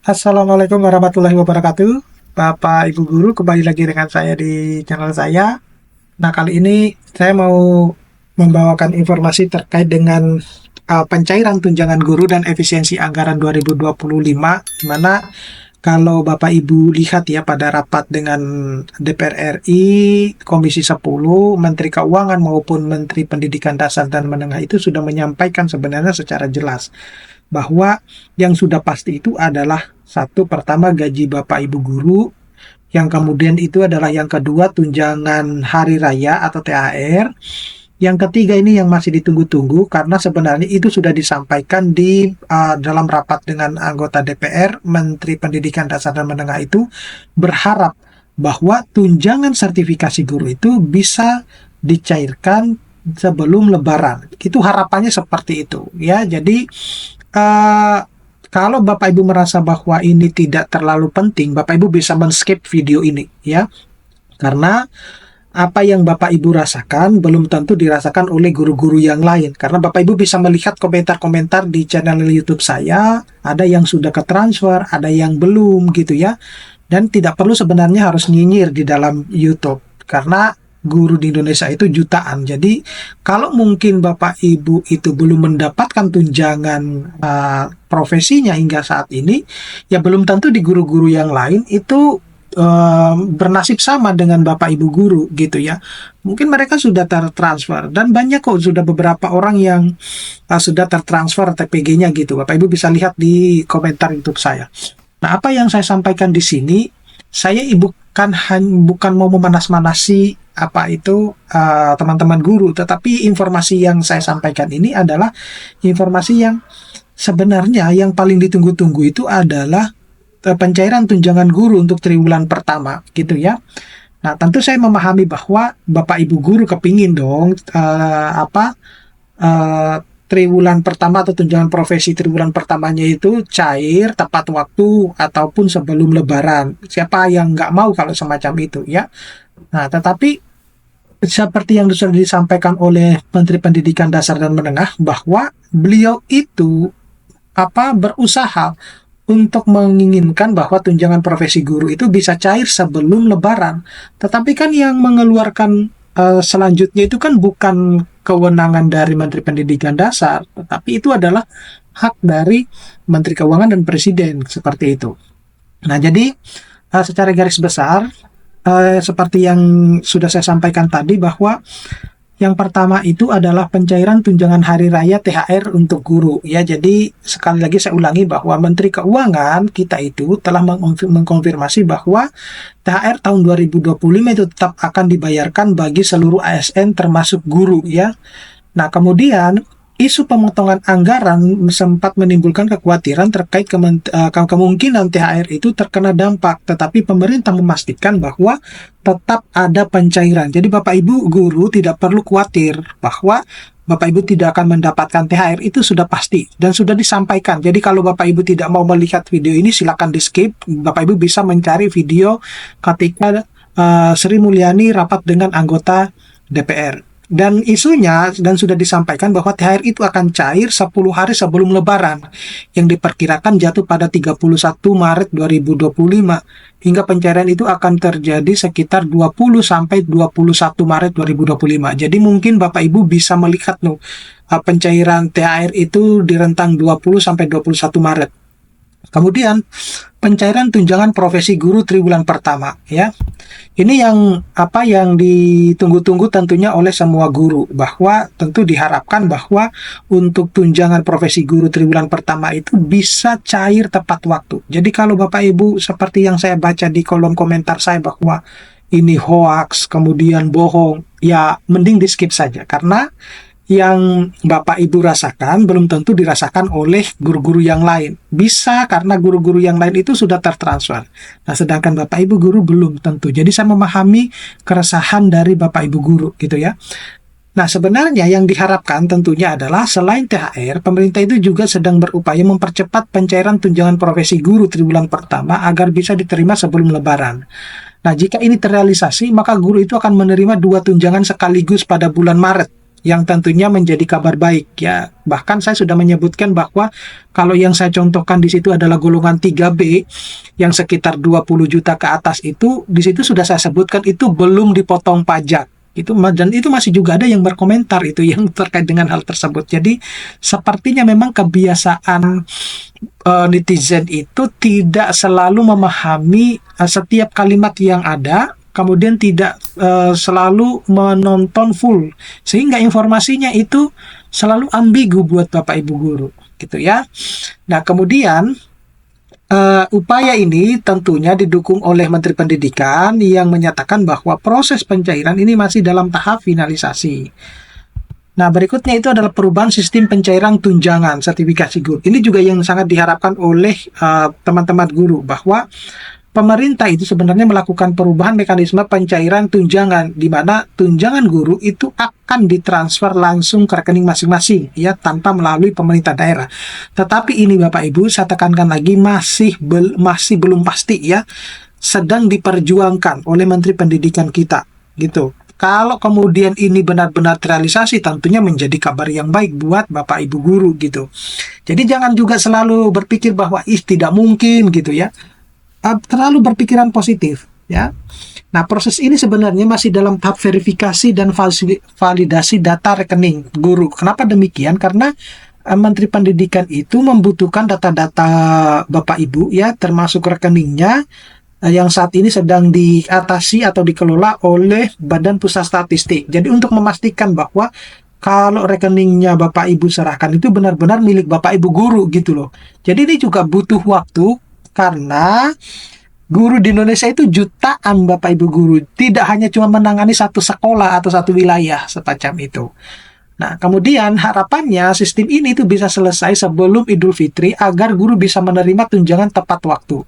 Assalamualaikum warahmatullahi wabarakatuh. Bapak Ibu Guru, kembali lagi dengan saya di channel saya. Nah, kali ini saya mau membawakan informasi terkait dengan pencairan tunjangan guru dan efisiensi anggaran 2025, di mana kalau Bapak Ibu lihat ya pada rapat dengan DPR RI, Komisi 10, Menteri Keuangan maupun Menteri Pendidikan Dasar dan Menengah itu sudah menyampaikan sebenarnya secara jelas bahwa yang sudah pasti itu adalah satu, pertama gaji Bapak Ibu guru, yang kemudian itu adalah yang kedua tunjangan hari raya atau THR, yang ketiga ini yang masih ditunggu-tunggu karena sebenarnya itu sudah disampaikan di dalam rapat dengan anggota DPR. Menteri Pendidikan Dasar dan Menengah itu berharap bahwa tunjangan sertifikasi guru itu bisa dicairkan sebelum Lebaran. Itu harapannya seperti itu ya. Jadi kalau Bapak Ibu merasa bahwa ini tidak terlalu penting, Bapak Ibu bisa men-skip video ini ya. Karena apa yang Bapak Ibu rasakan belum tentu dirasakan oleh guru-guru yang lain. Karena Bapak Ibu bisa melihat komentar-komentar di channel YouTube saya, ada yang sudah ke transfer, ada yang belum gitu ya. Dan tidak perlu sebenarnya harus nyinyir di dalam YouTube. Karena guru di Indonesia itu jutaan. Jadi kalau mungkin Bapak Ibu itu belum mendapatkan tunjangan profesinya hingga saat ini, ya belum tentu di guru-guru yang lain itu bernasib sama dengan Bapak Ibu guru gitu ya. Mungkin mereka sudah tertransfer dan banyak kok, sudah beberapa orang yang sudah tertransfer TPG-nya gitu. Bapak Ibu bisa lihat di komentar YouTube saya. Nah, apa yang saya sampaikan di sini, saya bukan mau memanas-manasi apa itu teman-teman guru, tetapi informasi yang saya sampaikan ini adalah informasi yang sebenarnya yang paling ditunggu-tunggu itu adalah pencairan tunjangan guru untuk triwulan pertama gitu ya. Nah, tentu saya memahami bahwa Bapak Ibu guru kepingin dong triwulan pertama atau tunjangan profesi triwulan pertamanya itu cair tepat waktu ataupun sebelum Lebaran. Siapa yang nggak mau kalau semacam itu ya. Nah, tetapi seperti yang sudah disampaikan oleh Menteri Pendidikan Dasar dan Menengah bahwa beliau itu berusaha untuk menginginkan bahwa tunjangan profesi guru itu bisa cair sebelum Lebaran. Tetapi kan yang mengeluarkan selanjutnya itu kan bukan kewenangan dari Menteri Pendidikan Dasar, tetapi itu adalah hak dari Menteri Keuangan dan Presiden, seperti itu. Nah, jadi secara garis besar, seperti yang sudah saya sampaikan tadi, bahwa yang pertama itu adalah pencairan tunjangan hari raya THR untuk guru ya. Jadi sekali lagi saya ulangi bahwa Menteri Keuangan kita itu telah mengkonfirmasi bahwa THR tahun 2025 itu tetap akan dibayarkan bagi seluruh ASN termasuk guru ya. Nah, kemudian isu pemotongan anggaran sempat menimbulkan kekhawatiran terkait kemungkinan THR itu terkena dampak, tetapi pemerintah memastikan bahwa tetap ada pencairan. Jadi Bapak Ibu guru tidak perlu khawatir bahwa Bapak Ibu tidak akan mendapatkan THR, itu sudah pasti dan sudah disampaikan. Jadi kalau Bapak Ibu tidak mau melihat video ini, silakan di skip. Bapak Ibu bisa mencari video ketika Sri Mulyani rapat dengan anggota DPR. Dan isunya dan sudah disampaikan bahwa THR itu akan cair 10 hari sebelum Lebaran yang diperkirakan jatuh pada 31 Maret 2025, hingga pencairan itu akan terjadi sekitar 20 sampai 21 Maret 2025. Jadi mungkin Bapak Ibu bisa melihat pencairan THR itu di rentang 20 sampai 21 Maret. Kemudian pencairan tunjangan profesi guru triwulan pertama ya. Ini yang ditunggu-tunggu tentunya oleh semua guru, bahwa tentu diharapkan bahwa untuk tunjangan profesi guru triwulan pertama itu bisa cair tepat waktu. Jadi kalau Bapak Ibu seperti yang saya baca di kolom komentar saya bahwa ini hoax, kemudian bohong, ya mending di skip saja, karena yang Bapak Ibu rasakan belum tentu dirasakan oleh guru-guru yang lain. Bisa karena guru-guru yang lain itu sudah tertransfer. Nah, sedangkan Bapak Ibu guru belum tentu. Jadi saya memahami keresahan dari Bapak Ibu guru gitu ya. Nah, sebenarnya yang diharapkan tentunya adalah selain THR, pemerintah itu juga sedang berupaya mempercepat pencairan tunjangan profesi guru triwulan pertama agar bisa diterima sebelum Lebaran. Nah, jika ini terrealisasi, maka guru itu akan menerima 2 tunjangan sekaligus pada bulan Maret yang tentunya menjadi kabar baik ya. Bahkan saya sudah menyebutkan bahwa kalau yang saya contohkan di situ adalah golongan 3B yang sekitar 20 juta ke atas itu, di situ sudah saya sebutkan itu belum dipotong pajak. Dan itu masih juga ada yang berkomentar itu yang terkait dengan hal tersebut. Jadi sepertinya memang kebiasaan netizen itu tidak selalu memahami setiap kalimat yang ada, kemudian tidak selalu menonton full, sehingga informasinya itu selalu ambigu buat Bapak Ibu guru, gitu ya. Nah, kemudian upaya ini tentunya didukung oleh Menteri Pendidikan yang menyatakan bahwa proses pencairan ini masih dalam tahap finalisasi. Nah, berikutnya itu adalah perubahan sistem pencairan tunjangan sertifikasi guru. Ini juga yang sangat diharapkan oleh teman-teman guru, bahwa pemerintah itu sebenarnya melakukan perubahan mekanisme pencairan tunjangan, di mana tunjangan guru itu akan ditransfer langsung ke rekening masing-masing, ya, tanpa melalui pemerintah daerah. Tetapi ini Bapak Ibu, saya tekankan lagi, masih belum pasti ya, sedang diperjuangkan oleh Menteri Pendidikan kita, gitu. Kalau kemudian ini benar-benar terrealisasi, tentunya menjadi kabar yang baik buat Bapak Ibu guru, gitu. Jadi jangan juga selalu berpikir bahwa tidak mungkin, gitu ya. Terlalu berpikiran positif ya. Nah, proses ini sebenarnya masih dalam tahap verifikasi dan validasi data rekening guru. Kenapa demikian? Karena Menteri Pendidikan itu membutuhkan data-data Bapak Ibu ya, termasuk rekeningnya yang saat ini sedang diatasi atau dikelola oleh Badan Pusat Statistik. Jadi untuk memastikan bahwa kalau rekeningnya Bapak Ibu serahkan itu benar-benar milik Bapak Ibu guru, gitu loh. Jadi ini juga butuh waktu, karena guru di Indonesia itu jutaan Bapak Ibu guru, tidak hanya cuma menangani satu sekolah atau satu wilayah semacam itu. Nah, kemudian harapannya sistem ini itu bisa selesai sebelum Idul Fitri agar guru bisa menerima tunjangan tepat waktu.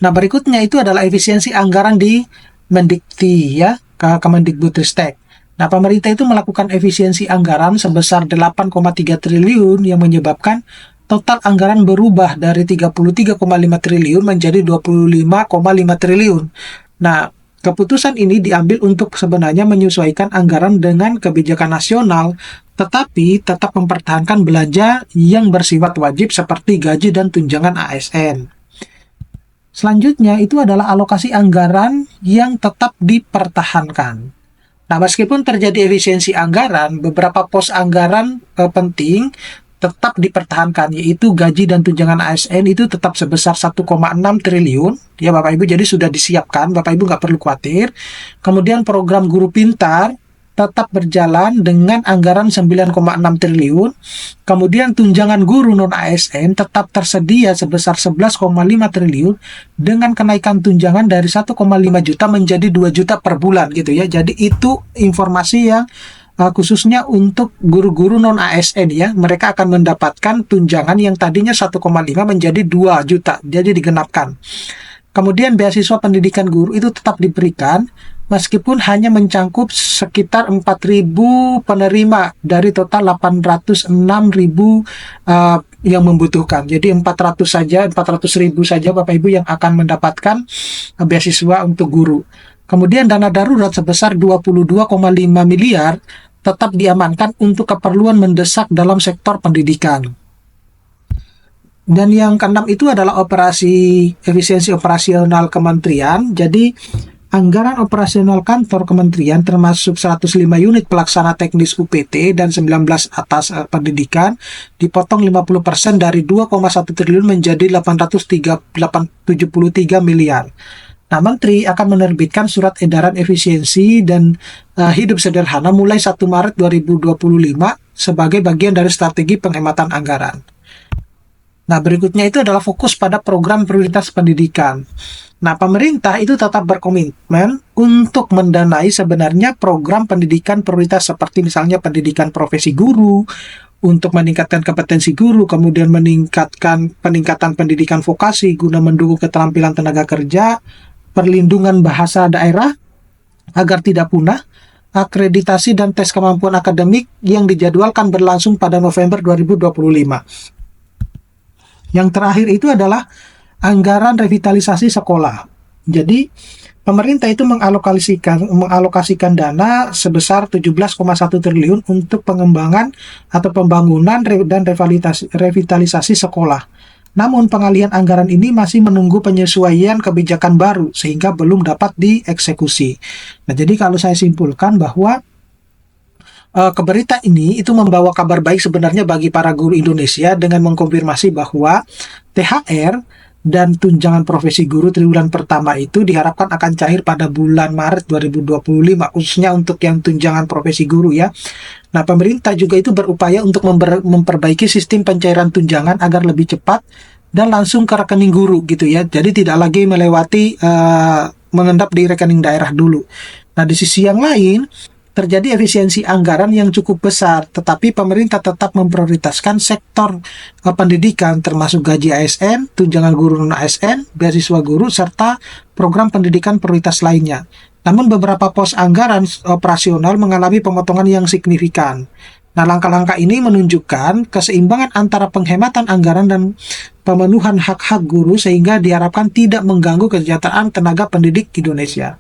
Nah, berikutnya itu adalah efisiensi anggaran di Mendikti ya, Kemendikbudristek. Nah, pemerintah itu melakukan efisiensi anggaran sebesar 8,3 triliun yang menyebabkan total anggaran berubah dari 33,5 triliun menjadi 25,5 triliun. Nah, keputusan ini diambil untuk sebenarnya menyesuaikan anggaran dengan kebijakan nasional, tetapi tetap mempertahankan belanja yang bersifat wajib seperti gaji dan tunjangan ASN. Selanjutnya itu adalah alokasi anggaran yang tetap dipertahankan. Nah, meskipun terjadi efisiensi anggaran, beberapa pos anggaran penting tetap dipertahankan, yaitu gaji dan tunjangan ASN itu tetap sebesar 1,6 triliun, ya Bapak Ibu, jadi sudah disiapkan, Bapak Ibu nggak perlu khawatir. Kemudian program Guru Pintar tetap berjalan dengan anggaran 9,6 triliun. Kemudian tunjangan guru non-ASN tetap tersedia sebesar 11,5 triliun dengan kenaikan tunjangan dari 1,5 juta menjadi 2 juta per bulan, gitu ya. Jadi itu informasi yang khususnya untuk guru-guru non-ASN ya. Mereka akan mendapatkan tunjangan yang tadinya 1,5 menjadi 2 juta, jadi digenapkan. Kemudian beasiswa pendidikan guru itu tetap diberikan meskipun hanya mencangkup sekitar 4.000 penerima dari total 806.000 yang membutuhkan. Jadi 400.000 saja Bapak Ibu yang akan mendapatkan beasiswa untuk guru. Kemudian dana darurat sebesar 22,5 miliar tetap diamankan untuk keperluan mendesak dalam sektor pendidikan. Dan yang keenam itu adalah efisiensi operasional kementerian. Jadi anggaran operasional kantor kementerian termasuk 105 unit pelaksana teknis UPT dan 19 atas pendidikan dipotong 50% dari 2,1 triliun menjadi 873 miliar. Nah, Menteri akan menerbitkan surat edaran efisiensi dan hidup sederhana mulai 1 Maret 2025 sebagai bagian dari strategi penghematan anggaran. Nah, berikutnya itu adalah fokus pada program prioritas pendidikan. Nah, pemerintah itu tetap berkomitmen untuk mendanai sebenarnya program pendidikan prioritas seperti misalnya pendidikan profesi guru, untuk meningkatkan kompetensi guru, kemudian peningkatan pendidikan vokasi guna mendukung keterampilan tenaga kerja, perlindungan bahasa daerah agar tidak punah, akreditasi dan tes kemampuan akademik yang dijadwalkan berlangsung pada November 2025. Yang terakhir itu adalah anggaran revitalisasi sekolah. Jadi pemerintah itu mengalokasikan dana sebesar 17,1 triliun untuk pengembangan atau pembangunan dan revitalisasi sekolah. Namun pengalihan anggaran ini masih menunggu penyesuaian kebijakan baru sehingga belum dapat dieksekusi. Nah, jadi kalau saya simpulkan bahwa berita ini itu membawa kabar baik sebenarnya bagi para guru Indonesia dengan mengkonfirmasi bahwa THR dan tunjangan profesi guru triwulan pertama itu diharapkan akan cair pada bulan Maret 2025, khususnya untuk yang tunjangan profesi guru ya. Nah, pemerintah juga itu berupaya untuk memperbaiki sistem pencairan tunjangan agar lebih cepat dan langsung ke rekening guru gitu ya. Jadi tidak lagi melewati mengendap di rekening daerah dulu. Nah, di sisi yang lain, terjadi efisiensi anggaran yang cukup besar, tetapi pemerintah tetap memprioritaskan sektor pendidikan termasuk gaji ASN, tunjangan guru non-ASN, beasiswa guru, serta program pendidikan prioritas lainnya. Namun beberapa pos anggaran operasional mengalami pemotongan yang signifikan. Nah, langkah-langkah ini menunjukkan keseimbangan antara penghematan anggaran dan pemenuhan hak-hak guru sehingga diharapkan tidak mengganggu kesejahteraan tenaga pendidik Indonesia.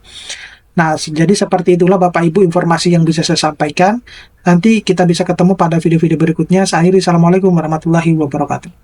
Nah, jadi seperti itulah Bapak Ibu informasi yang bisa saya sampaikan. Nanti kita bisa ketemu pada video-video berikutnya. Saya akhiri, Assalamualaikum warahmatullahi wabarakatuh.